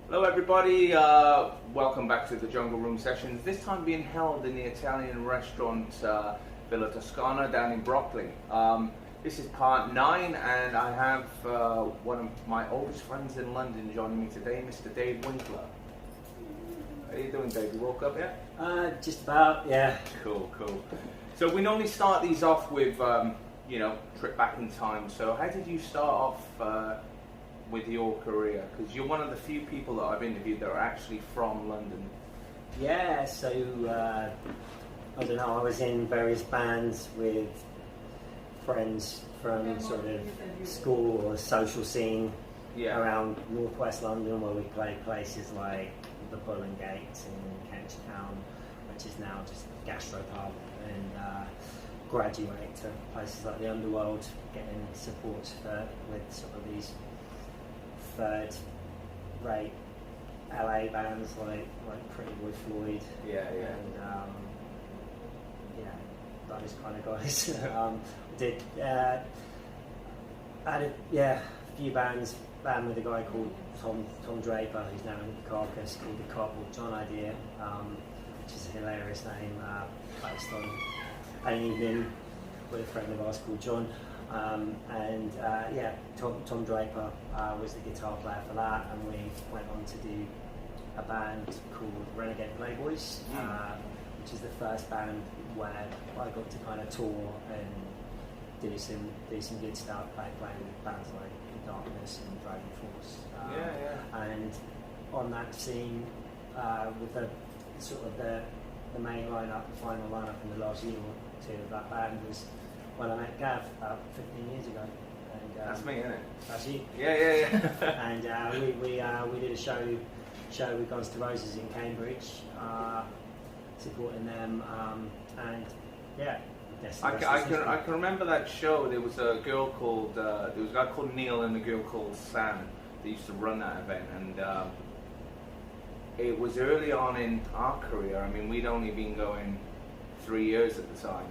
Hello everybody, welcome back to the Jungle Room Sessions, this time being held in the Italian restaurant Villa Toscana down in Brooklyn. This is part 9 and I have one of my oldest friends in London joining me today, Mr. Dave Winkler. How are you doing, Dave? You woke up yet? Just about, yeah. Cool. So we normally start these off with, trip back in time. So how did you start off with your career? Because you're one of the few people that I've interviewed that are actually from London. Yeah, so I don't know, I was in various bands with friends from sort of school or social scene around northwest London, where we played places like the Bull and Gate in Kentish Town, which is now just a gastropub, and graduate to places like the Underworld, getting support with sort of these third-rate LA bands like Pretty Boy Floyd, and those kind of guys. I had a few band with a guy called Tom Draper, who's now in Circus, called the Cardboard John Idea, which is a hilarious name, based on an evening with a friend of ours called John. Tom Draper was the guitar player for that, and we went on to do a band called Renegade Playboys, which is the first band where I got to kind of tour and do some good stuff, playing with bands like Darkness and Dragon Force. And on that scene, with the sort of the main lineup, the final lineup in the last year or two of that band was when I met Gav about 15 years ago. And, that's me, isn't it? That's you. Yeah. And we did a show with Guns N' Roses in Cambridge, supporting them, I can remember that show. There was a girl called there was a guy called Neil and a girl called Sam that used to run that event, and it was early on in our career. I mean, we'd only been going 3 years at the time,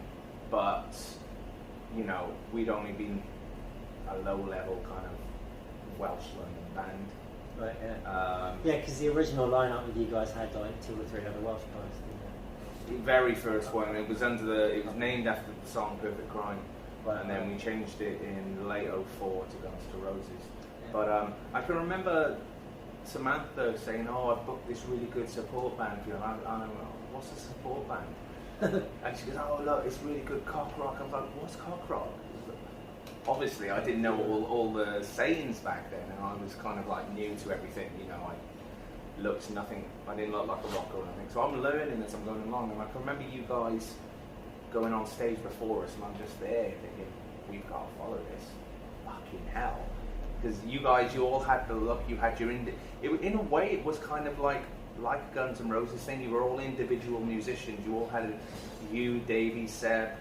but we'd only been a low-level kind of Welsh London band. Right, yeah. Because the original lineup with you guys had like 2 or 3 other Welsh guys, didn't it? The very first one, it was named after the song Perfect Crime, and then we changed it in late '04 to Guns N' Roses. Yeah. But I can remember Samantha saying, "Oh, I've booked this really good support band for you." I don't know, what's a support band? And she goes, "Oh look, it's really good cock rock." I was like, "What's cock rock?" Obviously, I didn't know all the sayings back then, and I was kind of like new to everything. I looked nothing. I didn't look like a rocker or anything. So I'm learning as I'm going along, and I can remember you guys going on stage before us, and I'm just there thinking, "We've got to follow this." Fucking hell! Because you all had the look. You had your in a way, it was kind of like Guns N' Roses thing. You were all individual musicians. You all had Davey, Seb,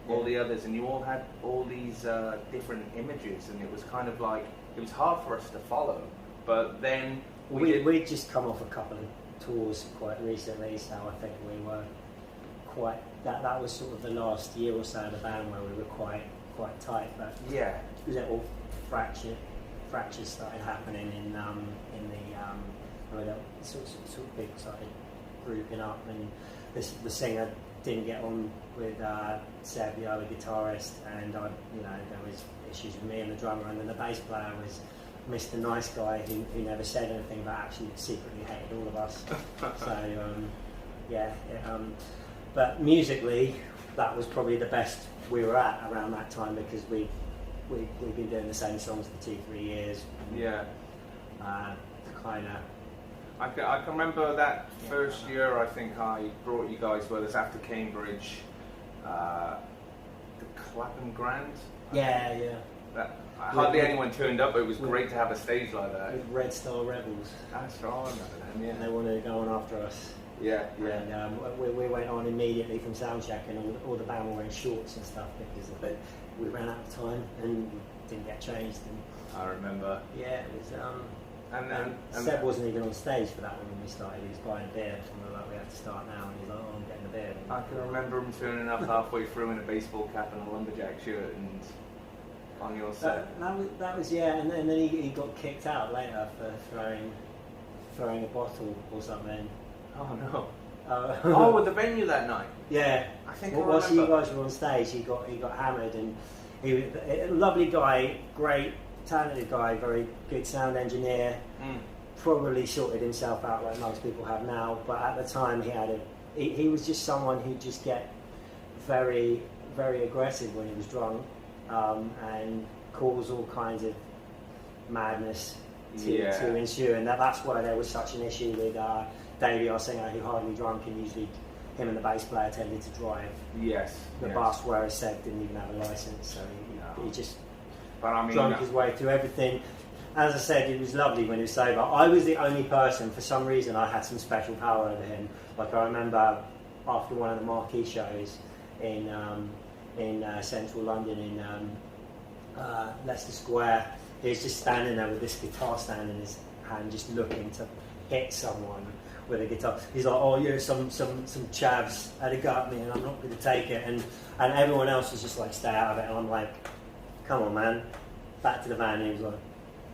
all the others, and you all had all these different images, and it was kind of like it was hard for us to follow. But then we'd just come off a couple of tours quite recently, so I think we were quite that was sort of the last year or so of the band where we were quite tight, but little fractures started happening in the sort of big started grouping up, and the singer didn't get on with Seb, the other guitarist, and there was issues with me and the drummer, and then the bass player was Mr. Nice Guy who never said anything but actually secretly hated all of us. But musically that was probably the best we were at around that time, because we've been doing the same songs for 2-3 years. I can remember that first year. I think I brought you guys with us after Cambridge, the Clapham Grand. Hardly anyone turned up, but it was great to have a stage like that. With Red Star Rebels. That's right, I remember them, And they wanted to go on after us. And we went on immediately from soundcheck, and all the band were wearing shorts and stuff because we ran out of time and didn't get changed. And I remember. Yeah, it was. And Seb wasn't even on stage for that one when we started. He was buying a beer, and we were like, "We have to start now." And he's like, "Oh, I'm getting a beer." And I can remember him turning up halfway through in a baseball cap and a lumberjack shirt, and on your set. That was and then he got kicked out later for throwing throwing a bottle or something. Oh no. Oh, at the venue that night. Yeah. I think whilst you guys were on stage, he got hammered, and he was a lovely guy, great, talented guy, very good sound engineer. Probably sorted himself out like most people have now, but at the time he was just someone who'd just get very, very aggressive when he was drunk, and cause all kinds of madness to ensue, and that's why there was such an issue with Davey, our singer, who hardly drunk, and usually him and the bass player tended to drive the bus, whereas Seb didn't even have a license, so he just drunk his way through everything. As I said, it was lovely when he was sober. I was the only person, for some reason, I had some special power over him. Like, I remember after one of the marquee shows in central London, in Leicester Square, he was just standing there with this guitar stand in his hand, just looking to hit someone with a guitar. He's like, "Oh yeah, some chavs had a go at me, and I'm not going to take it." And everyone else was just like, "Stay out of it." And I'm like, "Come on, man, back to the van." And he was like,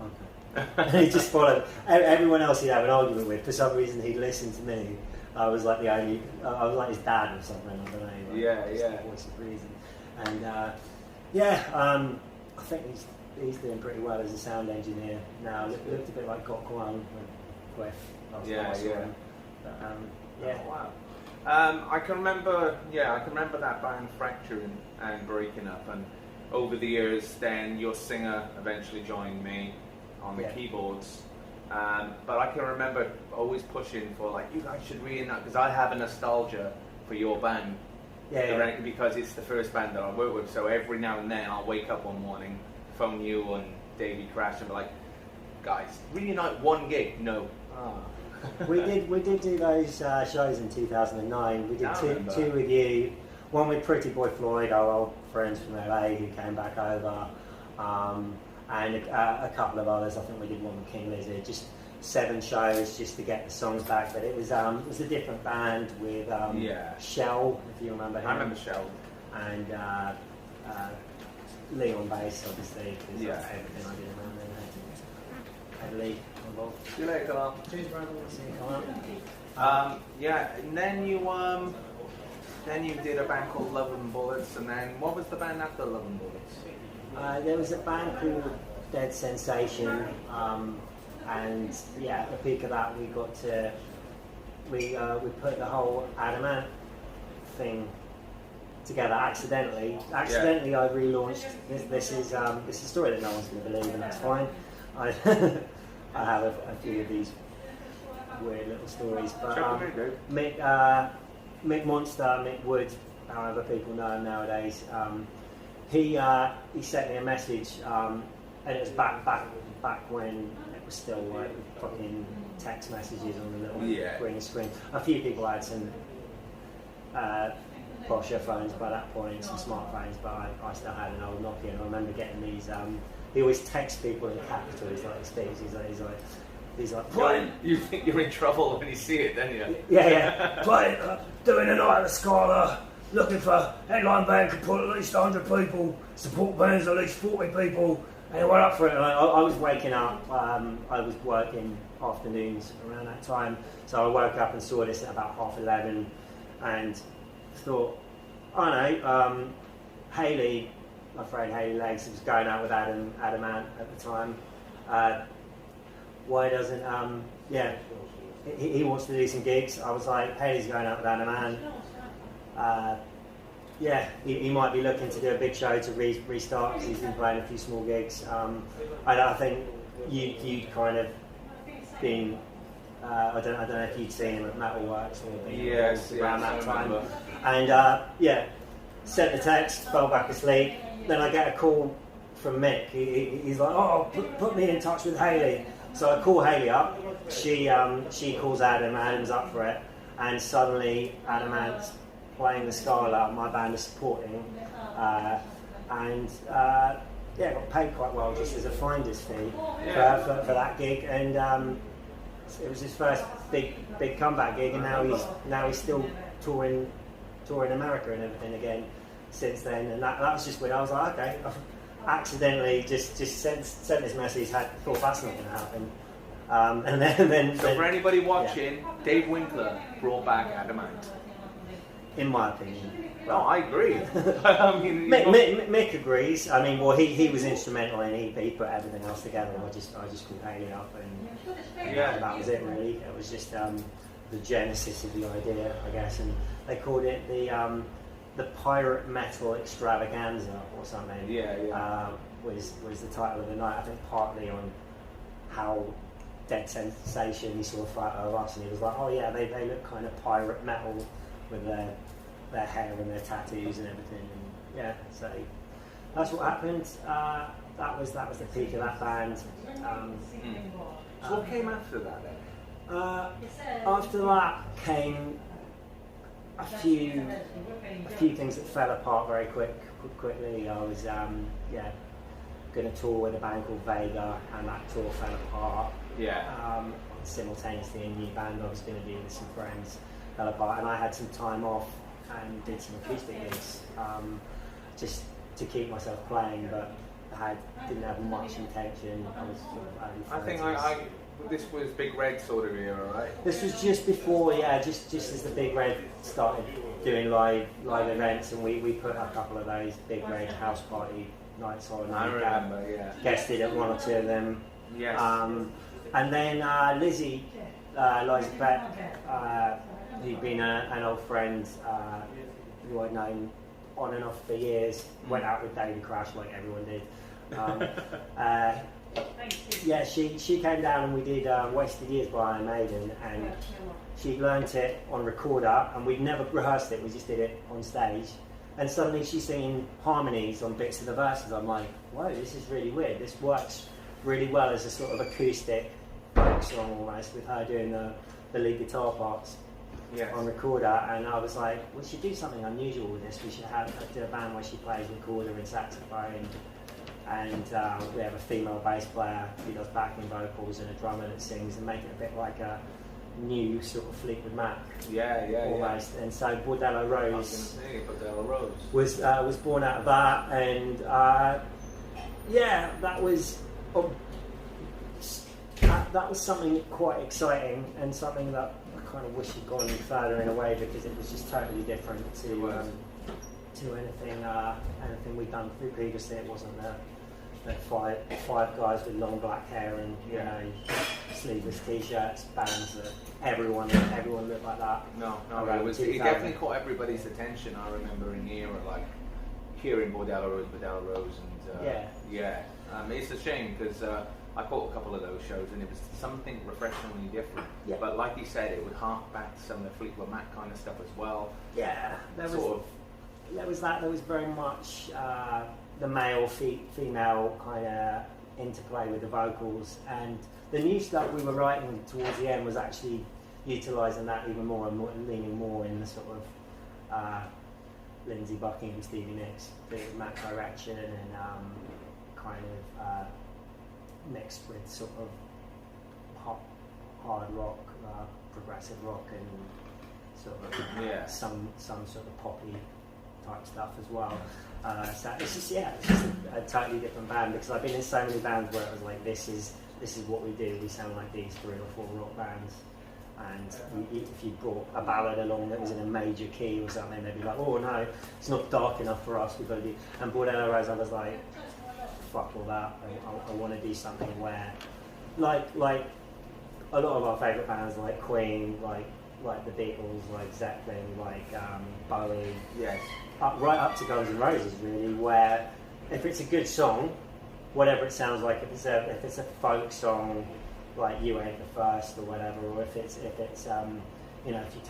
"Okay." And he just followed. Everyone else he'd have an argument with, for some reason he'd listen to me. I was like I was like his dad or something. I don't know. Like, the voice of reason. And I think he's doing pretty well as a sound engineer now. Looked a bit like Gok Wan with Oh, wow. I can remember that band fracturing and breaking up, and over the years, then your singer eventually joined me on the keyboards. But I can remember always pushing for, like, you guys should reunite, because I have a nostalgia for your band. Because it's the first band that I work with, so every now and then I'll wake up one morning, phone you and Davey Crash, and be like, guys, reunite one gig. No. we did do those shows in 2009. We did two with you, one with Pretty Boy Floyd, our old friends from LA who came back over, and a couple of others. I think we did one with King Lizard. Just 7 shows just to get the songs back. But it was a different band with Shell, if you remember him. I remember Shell. And Lee on bass, obviously, because that's everything I did around then. Heavily involved. See you later, Carl. Cheers, brother. See you, Carl. And then you did a band called Love and Bullets, and then what was the band after Love and Bullets? There was a band called Dead Sensation, and at the peak of that we put the whole Adamant thing together accidentally. I relaunched. This is a story that no one's going to believe, and that's fine. I have a few of these weird little stories, but Mick Monster, Mick Wood, however people know him nowadays, he sent me a message, and it was back when it was still like fucking text messages on the little green screen. A few people had some posher phones by that point, some smartphones, but I still had an old Nokia, and I remember getting these. He always texts people in capitals like Steve. He's like, Brian, you think you're in trouble when you see it, don't you? Yeah. Brian, doing a night at the Scala, looking for headline band can put at least 100 people, support bands at least 40 people, and he went up for it. And I was waking up. I was working afternoons around that time, so I woke up and saw this at about 11:30, and thought, Hayley, my friend Hayley Legs, was going out with Adamant at the time. Why doesn't he wants to do some gigs? I was like, Hayley's going out with Adamant. He might be looking to do a big show to restart, because he's been playing a few small gigs. I think you'd kind of been. I don't know if you'd seen him at Metalworks or been around that time. And sent the text, fell back asleep. Then I get a call from Mick. He's like, "Oh, put me in touch with Hayley." So I call Hayley up. She calls Adam. Adam's up for it, and suddenly Adamant's playing the Scala. My band is supporting, got paid quite well just as a finder's fee for that gig, and it was his first big comeback gig, and now he's still touring America and everything again since then, and that was just weird. I was like, okay, I accidentally just sent this message, thought that's not going to happen, So for anybody watching, Dave Winkler brought back Adamant. In my opinion. No, I agree. I mean, Mick agrees. I mean, well, he was instrumental and he put everything else together. I just compiled it up, and that was it really. It was just the genesis of the idea, I guess, and they called it the Pirate Metal Extravaganza or something. Was the title of the night. I think partly on how Dead Sensation, he saw a photo of us and he was like, oh yeah, they look kind of pirate metal with their hair and their tattoos and everything, and so that's what happened. That was the peak of that band. So what came after that then? After that came a few things that fell apart very quickly. I was going to tour with a band called Vega, and that tour fell apart. Simultaneously, a new band I was going to do with some friends fell apart, and I had some time off and did some acoustic gigs just to keep myself playing, but didn't have much intention. I was sort of I think this was Big Red sort of era, right? This was just before, just as the Big Red started doing live events, and we put a couple of those Big Red house party nights on. I remember, guested at one or two of them. Yes. And then Liza Beck, who'd been an old friend who I'd known on and off for years, went out with David Crash like everyone did. She came down and we did Wasted Years by Iron Maiden, and she'd learnt it on recorder, and we'd never rehearsed it, we just did it on stage. And suddenly she's singing harmonies on bits of the verses. I'm like, whoa, this is really weird. This works really well as a sort of acoustic folk song almost, with her doing the lead guitar parts on recorder. And I was like, we should do something unusual with this. We should do a band where she plays recorder and saxophone, and we have a female bass player who does backing vocals and a drummer that sings, and make it a bit like a new sort of Fleetwood Mac, almost. And so Bordello Rose was born out of that, and that was something quite exciting, and something that I kind of wish had gone further in a way, because it was just totally different to anything we'd done previously. It wasn't the five guys with long black hair and sleeveless t-shirts, bands that everyone looked like that. No, it definitely caught everybody's attention. I remember in the era, like hearing Bordello Rose, and it's a shame because I caught a couple of those shows and it was something refreshingly different. Yeah. But like you said, it would hark back to some of the Fleetwood Mac kind of stuff as well. Yeah, there was very much the male-female kind of interplay with the vocals, and the new stuff we were writing towards the end was actually utilising that even more and leaning more in the sort of Lindsey Buckingham, Stevie Nicks, Mac direction, and kind of mixed with sort of pop, hard rock, progressive rock, and sort of some sort of poppy type stuff as well. So it's just a totally different band, because I've been in so many bands where it was like, this is what we do. We sound like these 3 or 4 rock bands, and if you brought a ballad along that was in a major key or something, they'd be like, oh no, it's not dark enough for us. We've got to do. And Bordello Rose, I was like, fuck all that. I want to do something where, like a lot of our favourite bands, like Queen, like the Beatles, like Zeppelin, like Bowie, right up to Guns N' Roses, really, where if it's a good song, whatever it sounds like, if it's a folk song, like You Ain't the First or whatever, or if it's if you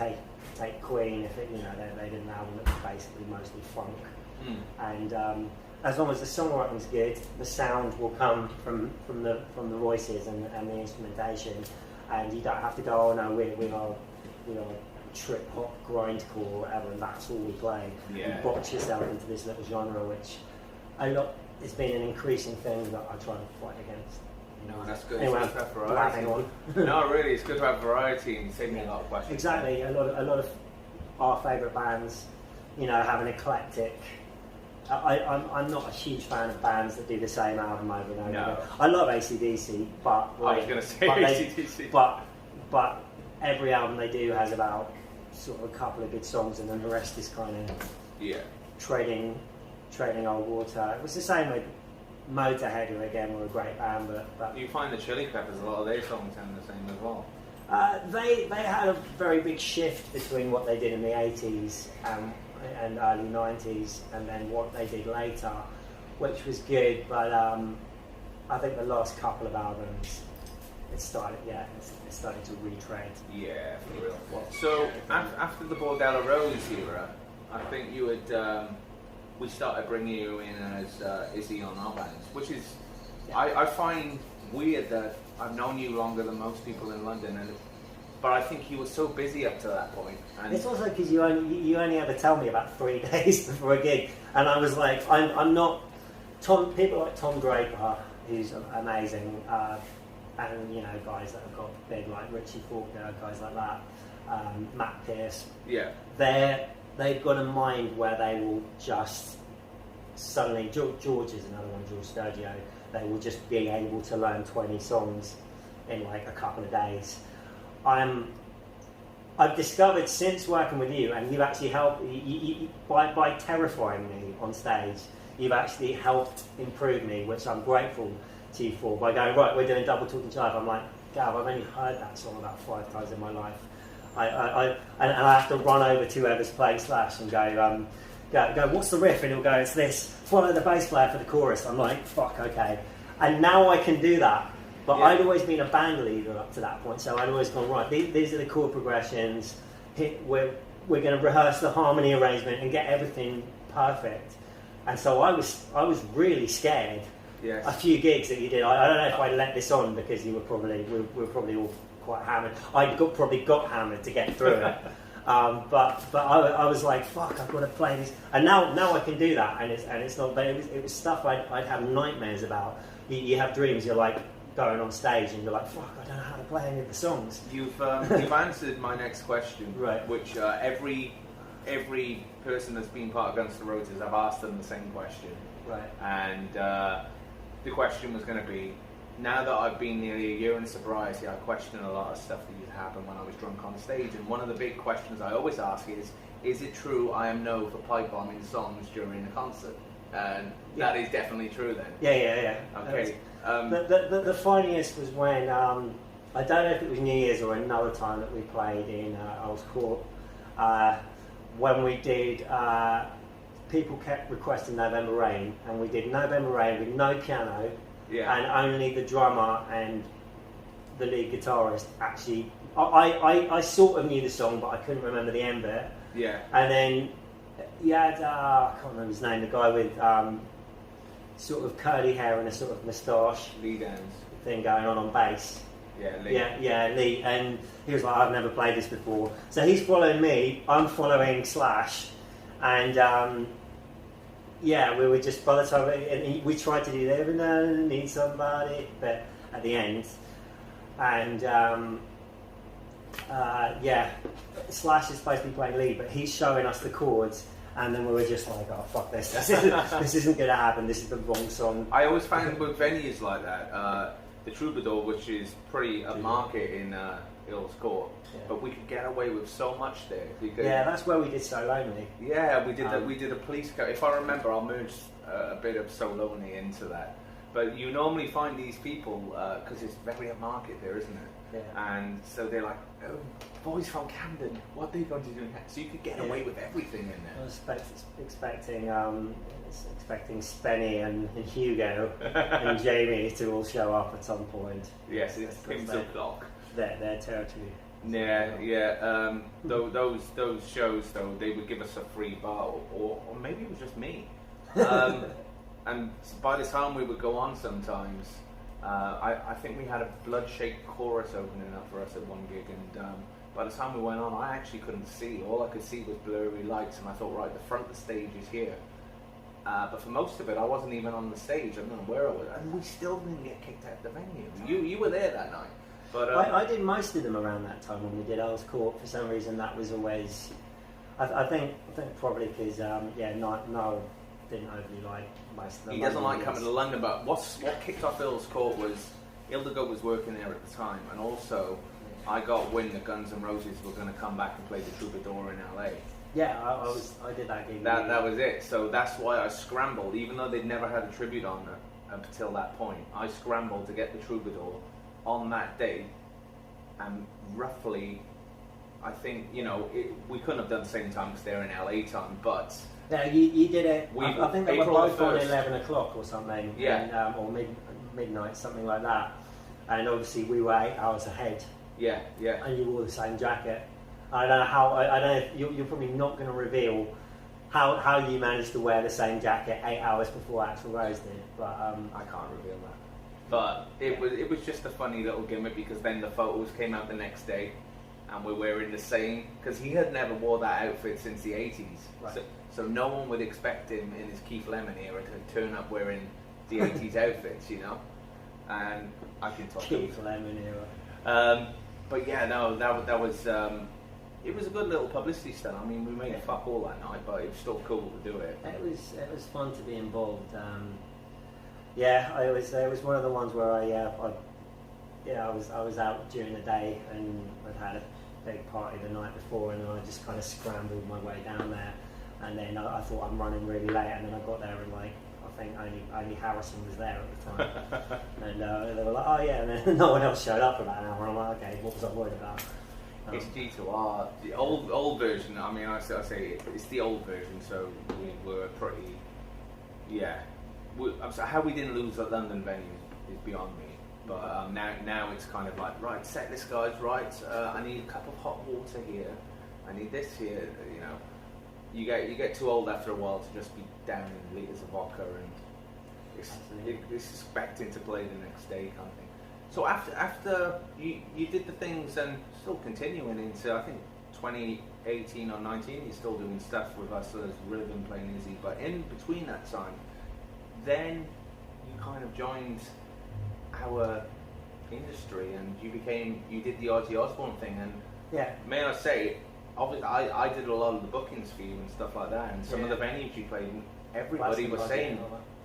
take Queen, if it, they did an album that was basically mostly funk, and as long as the songwriting's good, the sound will come from the voices and the instrumentation, and you don't have to go, oh no, we are trip hop, grindcore, or whatever, and that's all we play. You box yourself into this little genre, which it's been an increasing thing that I try to fight against. No, that's good. Anyway, it's good to have variety. No, really, it's good to have variety and save me a lot of questions. Exactly, a lot of our favourite bands, have an eclectic I'm not a huge fan of bands that do the same album over and over No. again. I love AC/DC, but I was going to say AC/DC. But every album they do has about sort of a couple of good songs, and then the rest is kind of trading old water. It was the same with Motorhead, who again were a great band, but you find the Chili Peppers, a lot of their songs sound the same as well. They had a very big shift between what they did in the 80s and early 90s, and then what they did later, which was good. But I think the last couple of albums, it started to retread. Yeah, for real. So after the Bordello Rose era, I think you had we started bringing you in as Izzy on our bands, which is I find weird that I've known you longer than most people in London, but I think you were so busy up to that point. And it's also because you only ever tell me about 3 days before a gig, and I was like, I'm not people like Tom Draper, who's amazing, and you know, guys that have got big like Richie Faulkner, guys like that, Matt Pierce. Yeah, they've got a mind where they will just suddenly, George is another one, George Sturgio, they will just be able to learn 20 songs in like a couple of days. I've discovered since working with you, and you've actually helped, by terrifying me on stage, you've actually helped improve me, which I'm grateful to you for, by going, right, we're doing Double Talking Jive. I'm like, Gav, I've only heard that song about 5 times in my life. And I have to run over to whoever's playing Slash and go, what's the riff? And he'll go, it's this, follow the bass player for the chorus. I'm like, fuck, okay. And now I can do that. But I'd always been a band leader up to that point, so I'd always gone, right, these are the chord progressions, we're going to rehearse the harmony arrangement and get everything perfect. And so I was really scared. Yes. A few gigs that you did, I don't know if I let this on because we were probably all quite hammered. Probably got hammered to get through it. But I was like, fuck, I've got to play this. And now I can do that, and it's not. But it was stuff I'd have nightmares about. You have dreams. You're like going on stage, and you're like, fuck, I don't know how to play any of the songs. You've answered my next question, right? Which every person that's been part of Guns N' Roses, I've asked them the same question, right? And the question was going to be, now that I've been nearly a year in sobriety, I question a lot of stuff that used to happen when I was drunk on stage. And one of the big questions I always ask is it true I am known for pipe bombing songs during a concert? And that is definitely true then. Yeah. Okay. The funniest was when, I don't know if it was New Year's or another time that we played in Earls Court, when we did, people kept requesting November Rain, and we did November Rain with no piano, and only the drummer and the lead guitarist actually. I sort of knew the song, but I couldn't remember the end bit. Yeah. And then you had, I can't remember his name, the guy with sort of curly hair and a sort of moustache Lee Downs thing going on bass. Yeah, Lee. Yeah, Lee. And he was like, I've never played this before. So he's following me, I'm following Slash, and we were just, by the time we tried to do the Every Now and Then Need Somebody, but at the end, and Slash is supposed to be playing lead, but he's showing us the chords, and then we were just like, oh fuck this, this isn't going to happen, this is the wrong song. I always find with venues like that, the Troubadour, which is pretty upmarket in Earls Court, but we could get away with so much there. Because, that's where we did So Lonely. Yeah, we did a police car. If I remember, I'll merge a bit of So Lonely into that. But you normally find these people, because it's very upmarket there, isn't it? Yeah. And so they're like, oh, boys from Camden, what are they going to do? So you could get away with everything in there. I was expecting Spenny and Hugo and Jamie to all show up at some point. Yes, it's Pim's O'Clock. Their territory. Yeah. Those shows though, they would give us a free bar, or maybe it was just me. And by the time we would go on, sometimes I think we had a Bloodshake chorus opening up for us at one gig, and by the time we went on, I actually couldn't see. All I could see was blurry lights, and I thought, right, the front of the stage is here. But for most of it, I wasn't even on the stage. I don't know where I was, and we still didn't get kicked out of the venue. You were there that night. But I did most of them around that time when we did Earls Court. For some reason, that was always. I think probably because Niall didn't overly like most of the He doesn't like gigs. coming to London, but what kicked off Bill's court was Ildigo was working there at the time, and also I got wind that Guns N' Roses were going to come back and play the Troubadour in LA. Yeah, I did that gig. That was it. So that's why I scrambled, even though they'd never had a tribute on them up until that point. I scrambled to get the Troubadour on that day, and roughly, I think, we couldn't have done the same time because they're in LA time, but... Yeah, you did it. I think they were both on 11 o'clock or something. Yeah. Or midnight, something like that. And obviously we were 8 hours ahead. Yeah. And you wore the same jacket. I don't know how. I don't know. You're probably not going to reveal how you managed to wear the same jacket 8 hours before Axl Rose did. But I can't reveal that. But it was just a funny little gimmick because then the photos came out the next day, and we're wearing the same, because he had never wore that outfit since the 80s. Right. So no one would expect him in his Keith Lemon era to turn up wearing the 80s outfits, And I can talk Keith Lemon era. But yeah, no, that was it was a good little publicity stunt. I mean, we made fuck all that night, but it was still cool to do it. It was fun to be involved. It was one of the ones where I was out during the day and I'd had a big party the night before, and then I just kind of scrambled my way down there, and then I thought I'm running really late, and then I got there and I think only Harrison was there at the time, and they were like, oh yeah, and then no one else showed up for about an hour, and I'm like, okay, what was I worried about? It's due to the old version. I mean, I say it's the old version, so we were pretty, how we didn't lose that London venue is beyond me. But now it's kind of like, right, set list guys, right. I need a cup of hot water here. I need this here. You get too old after a while to just be down in litres of vodka and it's expecting to play the next day kind of thing. So after you did the things and still continuing into, I think 2018 or 19, you're still doing stuff with us as Rhythm playing Izzy. But in between that time, then you kind of joined our industry and you did the Ozzy Osbourne thing, and may I say, obviously I did a lot of the bookings for you and stuff like that, and some of the venues you played, and everybody was saying,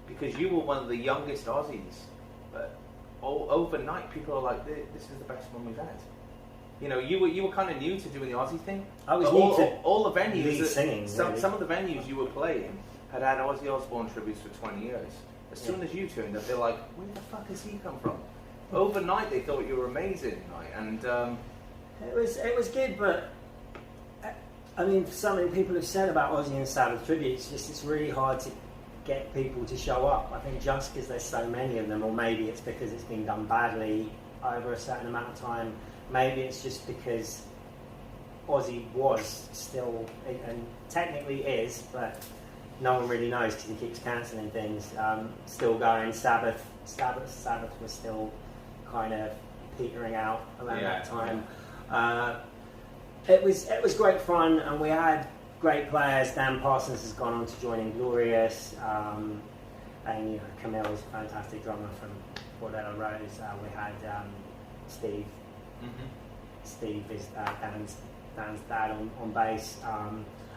because you were one of the youngest Aussies, but overnight people are like, this is the best one we've had. You were kind of new to doing the Aussie thing. I was new to all the venues singing. Some of the venues you were playing had Ozzy Osbourne tributes for 20 years. As soon as you turned up, they're like, where the fuck has he come from? Overnight, they thought you were amazing, right? And it was good, but I mean, something people have said about Ozzy and Sabbath tributes, it's really hard to get people to show up. I think just because there's so many of them, or maybe it's because it's been done badly over a certain amount of time. Maybe it's just because Ozzy was still, and technically is, but no one really knows because he keeps cancelling things. Still going. Sabbath was still kind of petering out around that time. It was great fun, and we had great players. Dan Parsons has gone on to join Inglorious, and Camille's a fantastic drummer from Bordello Rose. We had Steve. Mm-hmm. Steve is Dan's dad on bass.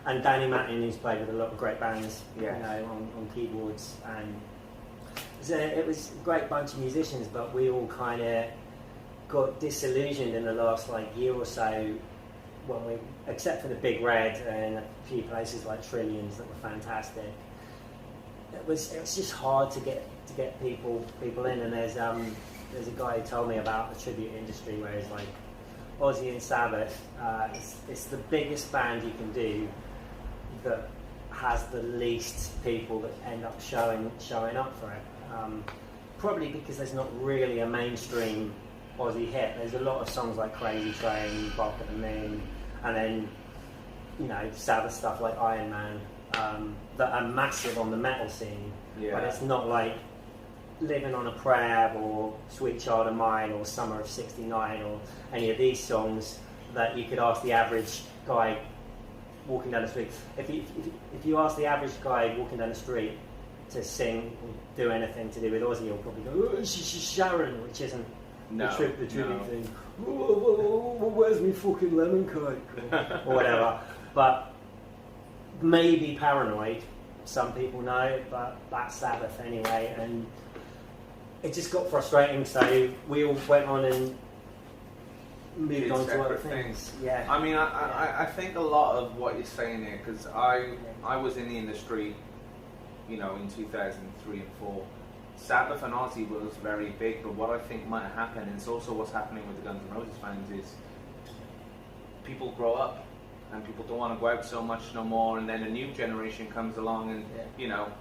And Danny Mattin, who's played with a lot of great bands, on keyboards, and it was a great bunch of musicians. But we all kind of got disillusioned in the last year or so, except for the Big Red and a few places like Trillions that were fantastic. It was just hard to get people in. And there's a guy who told me about the tribute industry where he's like, Ozzy and Sabbath, it's the biggest band you can do that has the least people that end up showing up for it. Probably because there's not really a mainstream Ozzy hit. There's a lot of songs like Crazy Train, Bark at the Moon, and then Sabbath stuff like Iron Man that are massive on the metal scene. But it's not like Living on a Prayer or Sweet Child of Mine or Summer of '69 or any of these songs that you could ask the average guy walking down the street. If you ask the average guy walking down the street to sing or do anything to do with Ozzy, he'll probably go, oh, Sharon, which isn't the tribute thing. Where's me fucking lemon cake? or whatever. But maybe Paranoid some people know, but that's Sabbath anyway, and it just got frustrating, so we all went on and moved on to other things. Yeah. I mean, I think a lot of what you're saying here, because I was in the industry, you know, in 2003 and 4. Sabbath and Ozzy was very big, but what I think might happen, and it's also what's happening with the Guns N' Roses fans, is people grow up and people don't want to go out so much no more, and then a new generation comes along, and you know,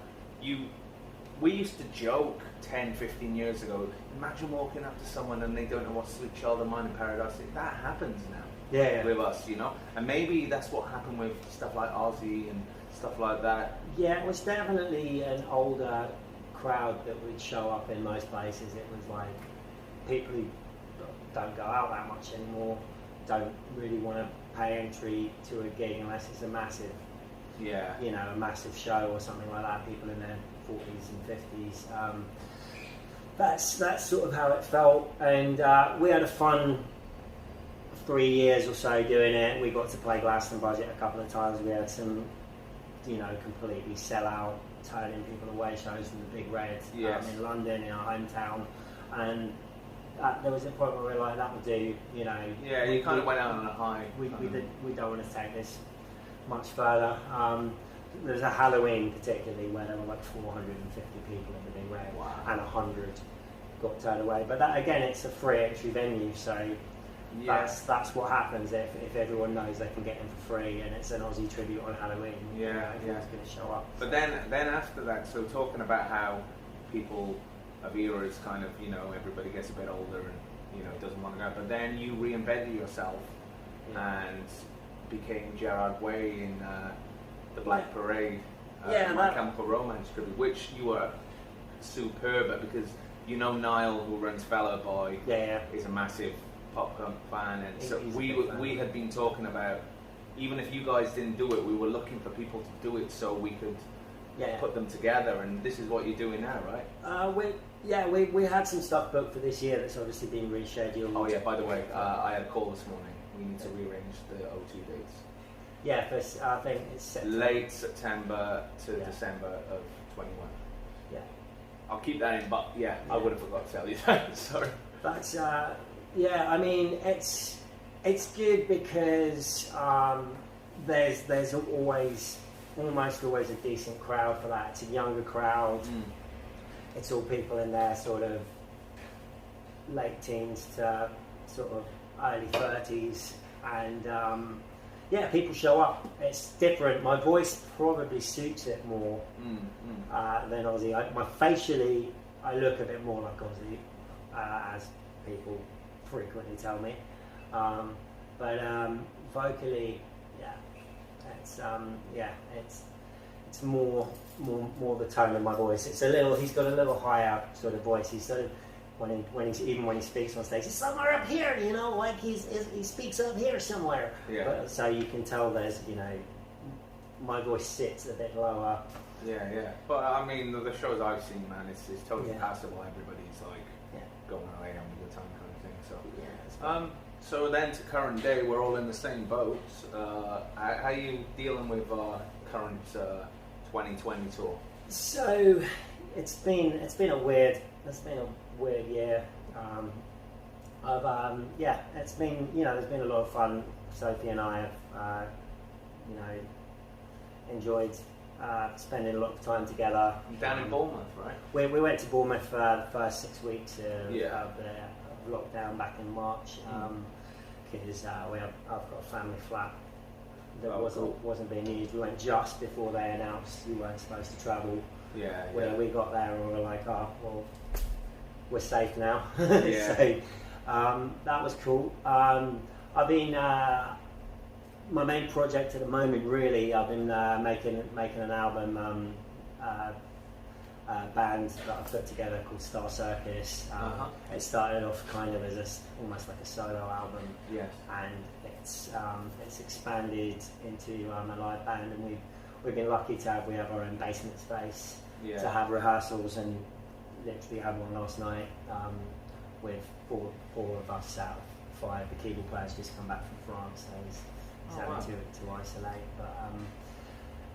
we used to joke 10, 15 years ago, imagine walking up to someone and they don't know what Sweet Child of Mine and Paradise is. That happens now with us, you know, and maybe that's what happened with stuff like Ozzy and stuff like that. Yeah, it was definitely an older crowd that would show up in most places. It was like people who don't go out that much anymore, don't really want to pay entry to a gig unless it's a massive, you know, a massive show or something like that. People in their 40s and 50s. That's sort of how it felt, and we had a fun 3 years or so doing it. We got to play Glastonbury a couple of times. We had some, you know, completely sell out, turning people away shows in the Big Red in London, in our hometown, and there was a point where we were like, that would do, you know. Yeah, you kind of went out on a high. We don't want to take this much further. There was a Halloween particularly where there were like 450 people in the Big Red, and 100 got turned away. But that, again, it's a free entry venue, so that's what happens if everyone knows they can get in for free, and it's an Aussie tribute on Halloween. Everyone's going to show up. But then after that, so talking about how people of eras kind of, you know, everybody gets a bit older and, you know, doesn't want to go, but then you reinvented yourself and became Gerard Way in the Black Parade, My Chemical Romance tribute, which you were superb at, because you know Niall, who runs Fellow Boy, is a massive pop punk fan, and so we had been talking about, even if you guys didn't do it, we were looking for people to do it so we could put them together, and this is what you're doing now, right? We had some stuff booked for this year that's obviously been rescheduled. Oh yeah, by the way, I had a call this morning. We need to rearrange the O2 dates. Yeah, I think it's September. Late September to December of 21. Yeah. I'll keep that in, but I would have forgot to tell you that. Sorry. That's I mean, it's good because there's almost always a decent crowd for that. It's a younger crowd. It's all people in their sort of late teens to sort of early 30s, and people show up. It's different. My voice probably suits it more than Aussie. Facially, I look a bit more like Aussie, as people frequently tell me. But vocally, it's more the tone of my voice. He's got a little higher sort of voice. He's sort of when he speaks on stage, he's somewhere up here, you know, like he speaks up here somewhere. Yeah. But, so you can tell there's, you know, my voice sits a bit lower. Yeah. But I mean, the shows I've seen, man, it's totally passable. Everybody's like going away having a good time, kind of thing. So so then to current day, we're all in the same boat. How are you dealing with current 2020 tour? So it's been a weird year. It's been, you know, there's been a lot of fun. Sophie and I have you know, enjoyed spending a lot of time together. Down in Bournemouth, right? We went to Bournemouth for the first 6 weeks of lockdown back in March, because I've got a family flat that wasn't being used. We went just before they announced we weren't supposed to travel. We got there and we were like, oh well, we're safe now. So that was cool. I've been my main project at the moment, really, I've been making an album, band that I put together called Star Circus. It started off kind of as almost like a solo album, and it's expanded into a live band, and we've been lucky to have our own basement space to have rehearsals, and literally had one last night with four of us out of 5. The keyboard player's just come back from France, so he's having to isolate. But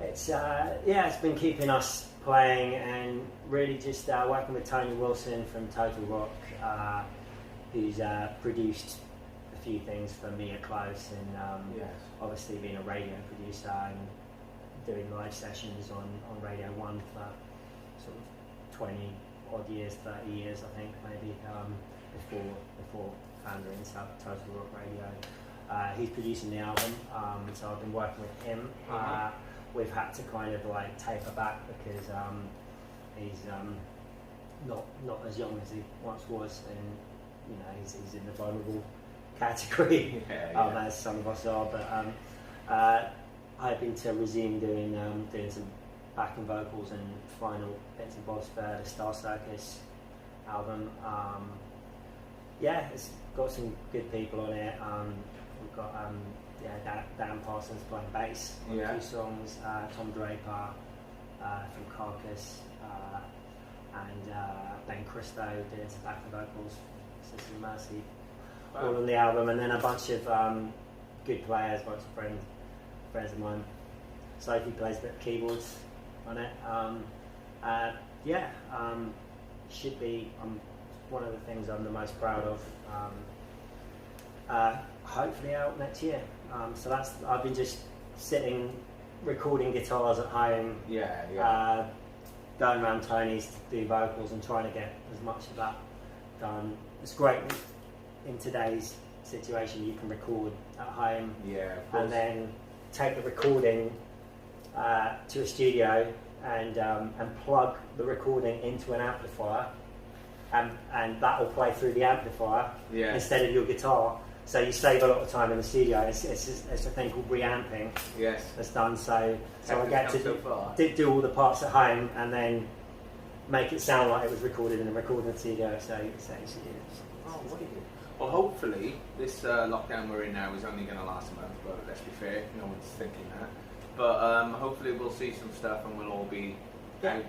It's it's been keeping us playing and really just working with Tony Wilson from Total Rock, who's produced a few things for Mia Close and obviously being a radio producer and doing live sessions on Radio 1 for sort of 20 odd years, 30 years I think maybe, before founding Total Rock Radio. He's producing the album, so I've been working with him. We've had to kind of like taper back because he's not as young as he once was, and he's in the vulnerable category as some of us are. But hoping to resume doing some backing vocals and final bits and bobs for the Star Circus album. It's got some good people on it. We've got Dan Parsons playing bass on a few songs, Tom Draper from Circus, and Ben Christo doing some backing vocals, Sister Mercy, all on the album, and then a bunch of good players, bunch of friends of mine. Sophie plays a bit of keyboards on it. Should be one of the things I'm the most proud of. Hopefully out next year. So I've been just sitting, recording guitars at home, going around Tony's to do vocals and trying to get as much of that done. It's great in today's situation, you can record at home and then take the recording to a studio and plug the recording into an amplifier, and that will play through the amplifier instead of your guitar. So you save a lot of time in the studio. It's a thing called reamping. That's done. So I get to do all the parts at home and then make it sound like it was recorded in a recording studio. Well, hopefully this lockdown we're in now is only going to last a month. But let's be fair, no one's thinking that. But hopefully we'll see some stuff and we'll all be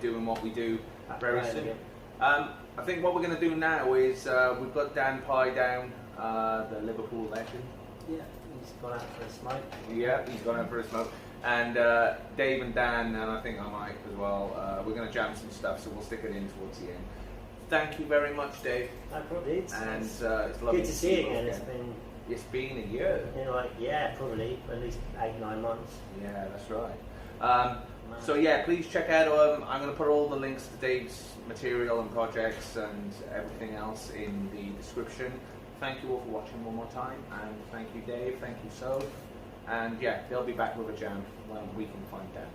doing what we do very soon. I think what we're going to do now is we've got Dan Pye down. The Liverpool legend. He's gone out for a smoke. He's gone out for a smoke. And Dave and Dan, and I think I might as well, we're going to jam some stuff, so we'll stick it in towards the end. Thank you very much, Dave. No problem. And it's lovely good to see you again. It's been a year. Probably at least 8-9 months. Yeah, that's right. So please check out. I'm going to put all the links to Dave's material and projects and everything else in the description. Thank you all for watching one more time, and thank you Dave, thank you Soph, and they'll be back with a jam when we can find them.